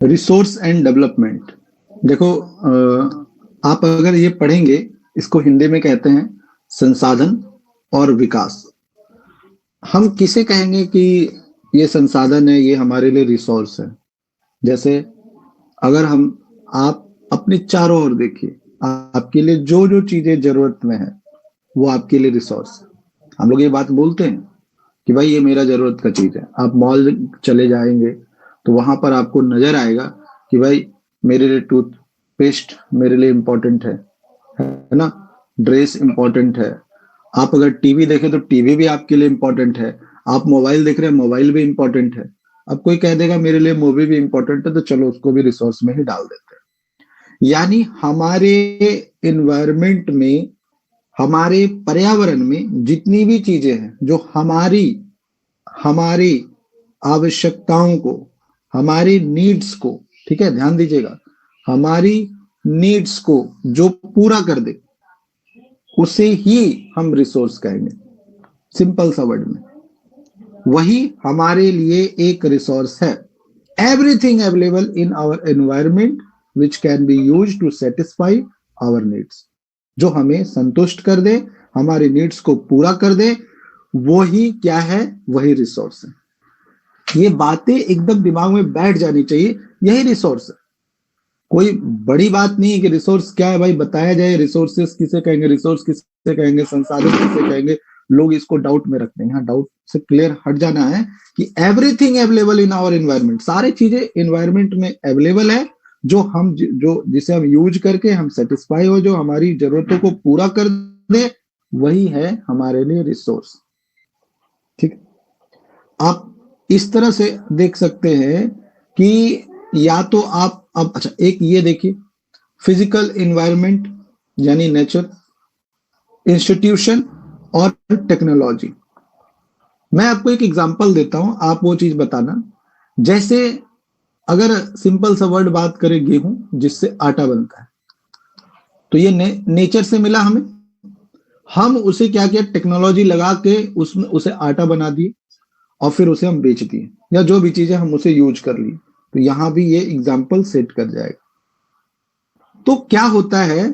Resource and development. देखो, आप अगर ये पढ़ेंगे, इसको हिंदी में कहते हैं संसाधन और विकास। हम किसे कहेंगे कि ये संसाधन है, ये हमारे लिए रिसोर्स है? जैसे अगर हम आप अपने चारों ओर देखिए, आपके लिए जो जो चीजें जरूरत में है वो आपके लिए रिसोर्स है। हम लोग ये बात बोलते हैं कि भाई ये मेरा जरूरत का चीज है। आप मॉल चले जाएंगे तो वहां पर आपको नजर आएगा कि भाई मेरे लिए टूथपेस्ट मेरे लिए इंपॉर्टेंट है ना, ड्रेस इंपॉर्टेंट है। आप अगर टीवी देखें तो टीवी भी आपके लिए इंपॉर्टेंट है। आप मोबाइल देख रहे हैं, मोबाइल भी इंपॉर्टेंट है। अब कोई कह देगा मेरे लिए मूवी भी इंपॉर्टेंट है, तो चलो उसको भी रिसोर्स में ही डाल देते हैं। यानी हमारे इन्वायरमेंट में, हमारे पर्यावरण में जितनी भी चीजें हैं जो हमारी हमारी आवश्यकताओं को, हमारी नीड्स को, ठीक है, ध्यान दीजिएगा, हमारी नीड्स को जो पूरा कर दे उसे ही हम रिसोर्स कहेंगे, सिंपल सा वर्ड में। वही हमारे लिए एक रिसोर्स है। Everything available in our environment which can be use to satisfy our needs, जो हमें संतुष्ट कर दे, हमारे नीड्स को पूरा कर दे, वो ही क्या है, वही रिसोर्स है। ये बातें एकदम दिमाग में बैठ जानी चाहिए, यही रिसोर्स है। कोई बड़ी बात नहीं है कि रिसोर्स क्या है भाई, बताया जाए। रिसोर्सेस किसे कहेंगे, रिसोर्स किसे कहेंगे, संसाधन किसे कहेंगे, लोग इसको डाउट में रखते हैं। यहाँ डाउट से क्लियर हट जाना है कि everything available in our environment, सारी चीजें एनवायरमेंट में अवेलेबल है, जो हम जो जिसे हम यूज करके हम सेटिस्फाई हो, जो हमारी जरूरतों को पूरा कर दे, वही है हमारे लिए रिसोर्स। ठीक, आप इस तरह से देख सकते हैं कि या तो आप अब अच्छा एक ये देखिए, फिजिकल एनवायरनमेंट यानी नेचर, इंस्टीट्यूशन और टेक्नोलॉजी। मैं आपको एक एग्जांपल देता हूं, आप वो चीज बताना। जैसे अगर सिंपल सा वर्ड बात करें, गेहूं जिससे आटा बनता है, तो ये नेचर से मिला हमें। हम उसे क्या किया, टेक्नोलॉजी लगा के उसमें उसे आटा बना दिए और फिर उसे हम बेच दिए, या जो भी चीजें हम उसे यूज कर ली। तो यहां भी ये एग्जाम्पल सेट कर जाएगा। तो क्या होता है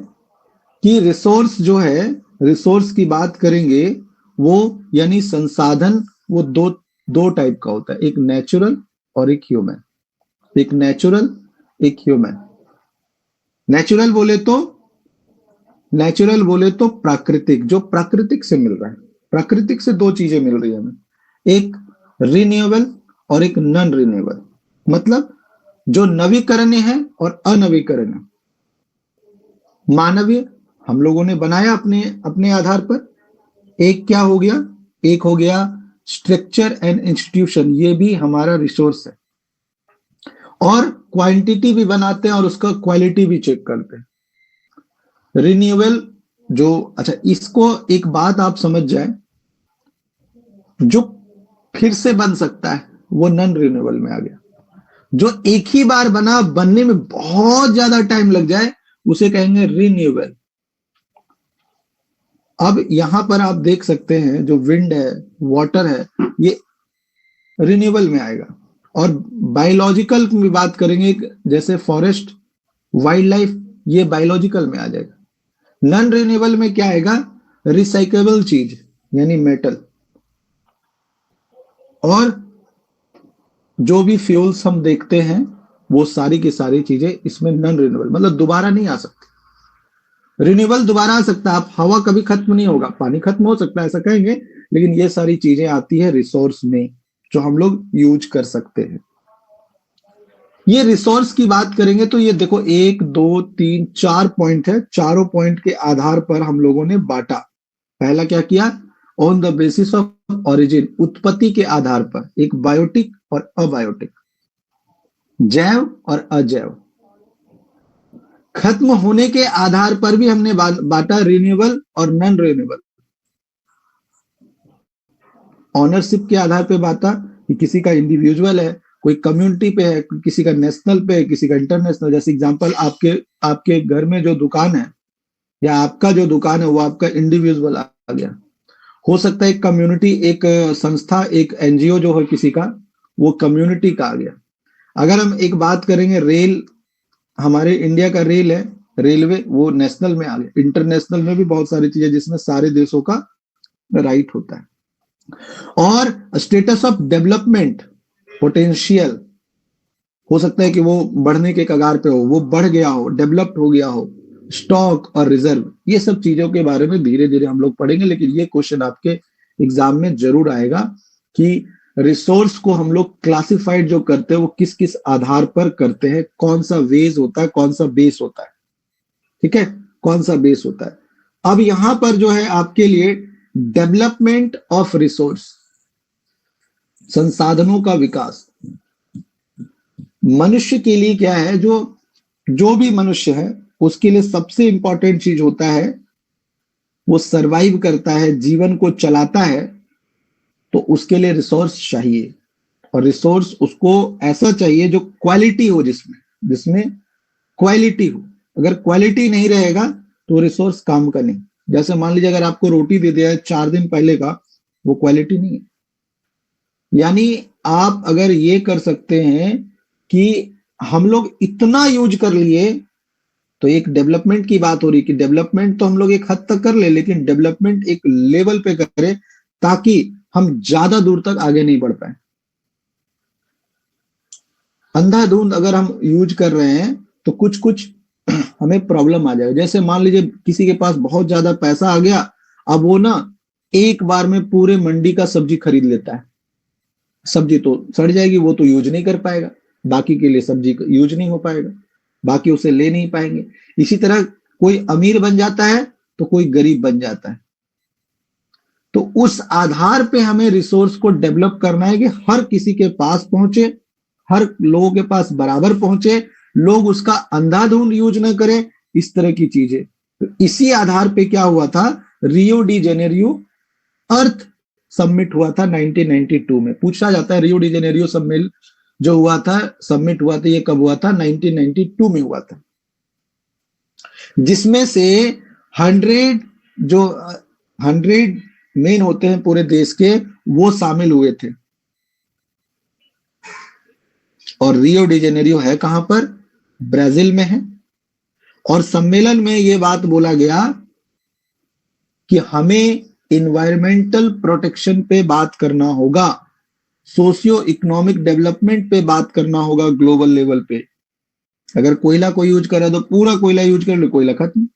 कि रिसोर्स जो है, रिसोर्स की बात करेंगे, वो यानी संसाधन, वो दो दो टाइप का होता है, एक नेचुरल और एक ह्यूमन। एक नेचुरल, एक ह्यूमन। नेचुरल बोले तो नेचुरल बोले तो प्राकृतिक, जो प्राकृतिक से मिल रहा है। प्राकृतिक से दो चीजें मिल रही है हमें, एक रिन्यूएबल और एक नॉन रिन्यूएबल। मतलब जो नवीकरणीय है और अनवीकरणीय। मानवीय हम लोगों ने बनाया अपने अपने आधार पर। एक क्या हो गया, एक हो गया स्ट्रक्चर एंड इंस्टीट्यूशन, ये भी हमारा रिसोर्स है। और क्वांटिटी भी बनाते हैं और उसका क्वालिटी भी चेक करते हैं। रिन्यूएबल जो, अच्छा इसको एक बात आप समझ जाए, जो फिर से बन सकता है वो नॉन रिन्यूएबल में आ गया। जो एक ही बार बना, बनने में बहुत ज्यादा टाइम लग जाए, उसे कहेंगे रिन्यूएबल। अब यहां पर आप देख सकते हैं जो विंड है, वाटर है, ये रिन्यूएबल में आएगा। और बायोलॉजिकल की बात करेंगे, जैसे फॉरेस्ट, वाइल्ड लाइफ, ये बायोलॉजिकल में आ जाएगा। नॉन रिन्यूएबल में क्या आएगा, रिसाइकेबल चीज यानी मेटल, और जो भी फ्यूल्स हम देखते हैं वो सारी की सारी चीजें इसमें नॉन रिन्यूएबल, मतलब दोबारा नहीं आ सकती। रिन्यूएबल दोबारा आ सकता है, आप हवा कभी खत्म नहीं होगा, पानी खत्म हो सकता है ऐसा कहेंगे, लेकिन ये सारी चीजें आती है रिसोर्स में, जो हम लोग यूज कर सकते हैं। ये रिसोर्स की बात करेंगे तो ये देखो, 1 2 3 4 पॉइंट है। चारों पॉइंट के आधार पर हम लोगों ने बांटा। पहला क्या किया, on the basis of origin, उत्पत्ति के आधार पर, एक बायोटिक और अबायोटिक, जैव और अजैव। खत्म होने के आधार पर भी हमने बांटा, रिन्यूएबल और नॉन रिन्यूएबल। ऑनरशिप के आधार पर बांटा कि किसी का इंडिविजुअल है, कोई कम्युनिटी पे है, किसी का नेशनल पे है, किसी का इंटरनेशनल। जैसे एग्जांपल, आपके आपके घर में जो दुकान है या आपका जो दुकान है वो आपका इंडिविजुअल आ गया। हो सकता है एक कम्युनिटी, एक संस्था, एक एनजीओ जो है किसी का, वो कम्युनिटी का आ गया। अगर हम एक बात करेंगे, रेल, हमारे इंडिया का रेल है, रेलवे, वो नेशनल में आ गया, इंटरनेशनल में भी बहुत सारी चीजें जिसमें सारे देशों का राइट होता है। और स्टेटस ऑफ डेवलपमेंट, पोटेंशियल, हो सकता है कि वो बढ़ने के कगार पे हो, वो बढ़ गया हो, डेवलप्ड हो गया हो, स्टॉक और रिजर्व, ये सब चीजों के बारे में धीरे धीरे हम लोग पढ़ेंगे। लेकिन ये क्वेश्चन आपके एग्जाम में जरूर आएगा कि रिसोर्स को हम लोग क्लासिफाइड जो करते हैं वो किस किस आधार पर करते हैं, कौन सा वेज होता है, कौन सा बेस होता है, ठीक है, कौन सा बेस होता है। अब यहां पर जो है आपके लिए डेवलपमेंट ऑफ रिसोर्स, संसाधनों का विकास, मनुष्य के लिए क्या है, जो भी मनुष्य है उसके लिए सबसे इंपॉर्टेंट चीज होता है, वो सरवाइव करता है, जीवन को चलाता है, तो उसके लिए रिसोर्स चाहिए। और रिसोर्स उसको ऐसा चाहिए जो क्वालिटी हो, जिसमें क्वालिटी हो। अगर क्वालिटी नहीं रहेगा तो रिसोर्स काम का नहीं। जैसे मान लीजिए अगर आपको रोटी दे दिया है 4 दिन पहले का, वो क्वालिटी नहीं है। यानी आप अगर ये कर सकते हैं कि हम लोग इतना यूज कर लिए, तो एक डेवलपमेंट की बात हो रही कि डेवलपमेंट तो हम लोग एक हद तक कर ले, लेकिन डेवलपमेंट एक लेवल पे करें ताकि हम ज्यादा दूर तक आगे नहीं बढ़ पाए। अंधाधुंध अगर हम यूज कर रहे हैं तो कुछ कुछ हमें प्रॉब्लम आ जाएगा। जैसे मान लीजिए किसी के पास बहुत ज्यादा पैसा आ गया, अब वो ना एक बार में पूरे मंडी का सब्जी खरीद लेता है, सब्जी तो सड़ जाएगी, वो तो यूज नहीं कर पाएगा, बाकी के लिए सब्जी यूज नहीं हो पाएगा, बाकी उसे ले नहीं पाएंगे। इसी तरह कोई अमीर बन जाता है तो कोई गरीब बन जाता है। तो उस आधार पे हमें रिसोर्स को डेवलप करना है कि हर किसी के पास पहुंचे, हर लोगों के पास बराबर पहुंचे, लोग उसका अंधाधुंध यूज ना करें, इस तरह की चीजें। तो इसी आधार पे क्या हुआ था, रियो डी जेनेरियो अर्थ सबमिट हुआ था 1992 में। पूछा जाता है रियो डी जेनेरियो सम्मेलन जो हुआ था, सबमिट हुआ था, ये कब हुआ था, 1992 में हुआ था, जिसमें से 100 मेन होते हैं पूरे देश के, वो शामिल हुए थे। और रियो डी जेनेरियो है कहां पर, ब्राजील में है। और सम्मेलन में यह बात बोला गया कि हमें इन्वायरमेंटल प्रोटेक्शन पे बात करना होगा, सोशियो इकोनॉमिक डेवलपमेंट पे बात करना होगा ग्लोबल लेवल पे। अगर कोयला कोई यूज कर रहा है तो पूरा कोयला यूज कर लो, कोयला खत्म।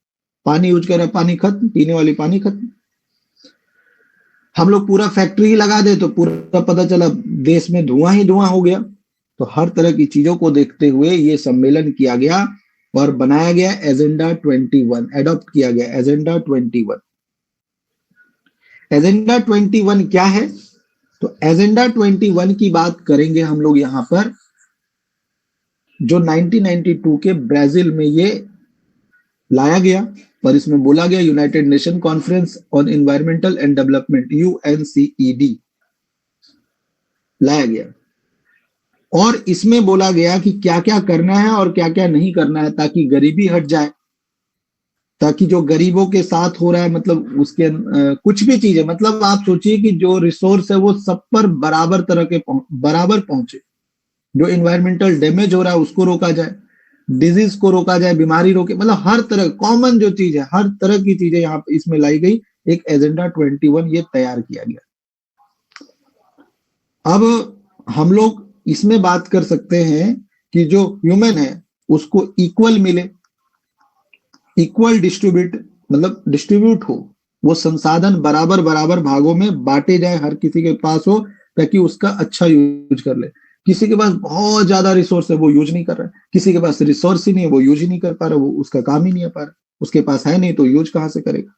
पानी यूज कर रहा है, पानी खत्म, पीने वाली पानी खत्म। हम लोग पूरा फैक्ट्री लगा दे तो पूरा पता चला देश में धुआं ही धुआं हो गया। तो हर तरह की चीजों को देखते हुए ये सम्मेलन किया गया और बनाया गया एजेंडा 21, एडॉप्ट किया गया एजेंडा 21। एजेंडा 21 क्या है, तो एजेंडा 21 की बात करेंगे हम लोग यहां पर, जो 1992 के ब्राजील में ये लाया गया। पर इसमें बोला गया United Nation Conference on Environmental and Development, UNCED लाया गया। और इसमें बोला गया कि क्या क्या करना है और क्या क्या नहीं करना है, ताकि गरीबी हट जाए, ताकि जो गरीबों के साथ हो रहा है, मतलब उसके कुछ भी चीजें, मतलब आप सोचिए कि जो रिसोर्स है वो सब पर बराबर तरह के बराबर पहुंचे। जो इन्वायरमेंटल डैमेज हो रहा है उसको रोका जाए, डिजीज को रोका जाए, बीमारी रोके, मतलब हर तरह कॉमन जो चीज है, हर तरह की चीजें यहाँ पे इसमें लाई गई। एक एजेंडा 21 ये तैयार किया गया। अब हम लोग इसमें बात कर सकते हैं कि जो ह्यूमन है उसको इक्वल मिले, इक्वल डिस्ट्रीब्यूट, मतलब डिस्ट्रीब्यूट हो, वो संसाधन बराबर बराबर भागों में बांटे जाए, हर किसी के पास हो, ताकि उसका अच्छा यूज कर ले। किसी के पास बहुत ज्यादा रिसोर्स है, वो यूज नहीं कर रहा है, किसी के पास रिसोर्स ही नहीं है, वो यूज ही नहीं कर पा रहा, वो उसका काम ही नहीं आ पा रहा, उसके पास है नहीं तो यूज कहां से करेगा।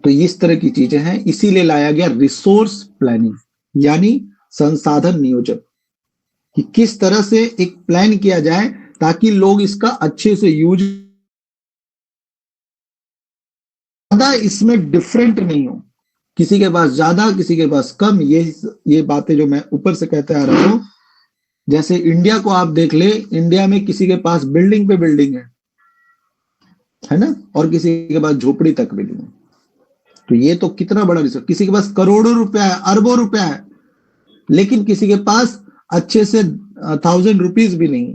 तो इस तरह की चीजें हैं, इसीलिए लाया गया रिसोर्स प्लानिंग, यानी संसाधन नियोजन, कि किस तरह से एक प्लान किया जाए ताकि लोग इसका अच्छे से यूज, ज्यादा इसमें डिफरेंट नहीं हो, किसी के पास ज्यादा किसी के पास कम, ये बातें जो मैं ऊपर से कहते आ रहा हूं। जैसे इंडिया को आप देख ले, इंडिया में किसी के पास बिल्डिंग पे बिल्डिंग है ना, और किसी के पास झोपड़ी तक बिल्डिंग है। तो ये तो कितना बड़ा रिसोर्स, किसी के पास करोड़ों रुपया है, अरबों रुपया है, लेकिन किसी के पास अच्छे से 1,000 रुपीज भी नहीं।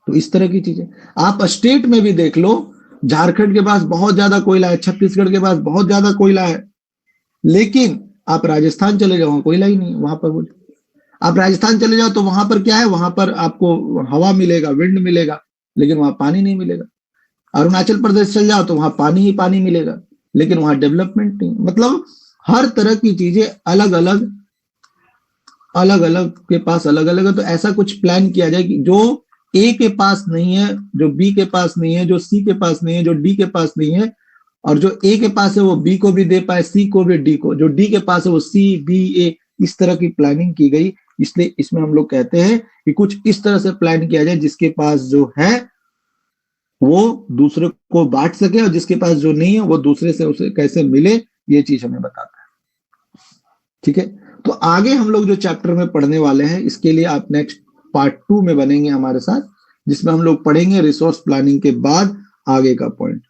तो इस तरह की चीजें आप स्टेट में भी देख लो, झारखंड के पास बहुत ज्यादा कोयला है, छत्तीसगढ़ के पास बहुत ज्यादा कोयला है, लेकिन आप राजस्थान चले जाओ वहां कोयला ही नहीं, वहां पर बोल, आप राजस्थान चले जाओ तो वहां पर क्या है, वहां पर आपको हवा मिलेगा, विंड मिलेगा, लेकिन वहां पानी नहीं मिलेगा। अरुणाचल प्रदेश चल जाओ तो वहां पानी ही पानी मिलेगा, लेकिन वहां डेवलपमेंट नहीं। मतलब हर तरह की चीजें अलग अलग, अलग अलग के पास अलग अलग है। तो ऐसा कुछ प्लान किया जाए कि जो ए के पास नहीं है, जो बी के पास नहीं है, जो सी के पास नहीं है, जो डी के पास नहीं है, और जो ए के पास है वो बी को भी दे पाए, सी को भी, डी को, जो डी के पास है वो सी बी ए, इस तरह की प्लानिंग की गई। इसलिए इसमें हम लोग कहते हैं कि कुछ इस तरह से प्लान किया जाए जिसके पास जो है वो दूसरे को बांट सके, और जिसके पास जो नहीं है वो दूसरे से उसे कैसे मिले, ये चीज हमें बताता है। ठीक है, तो आगे हम लोग जो चैप्टर में पढ़ने वाले हैं, इसके लिए आप नेक्स्ट पार्ट 2 में बनेंगे हमारे साथ, जिसमें हम लोग पढ़ेंगे रिसोर्स प्लानिंग के बाद आगे का पॉइंट।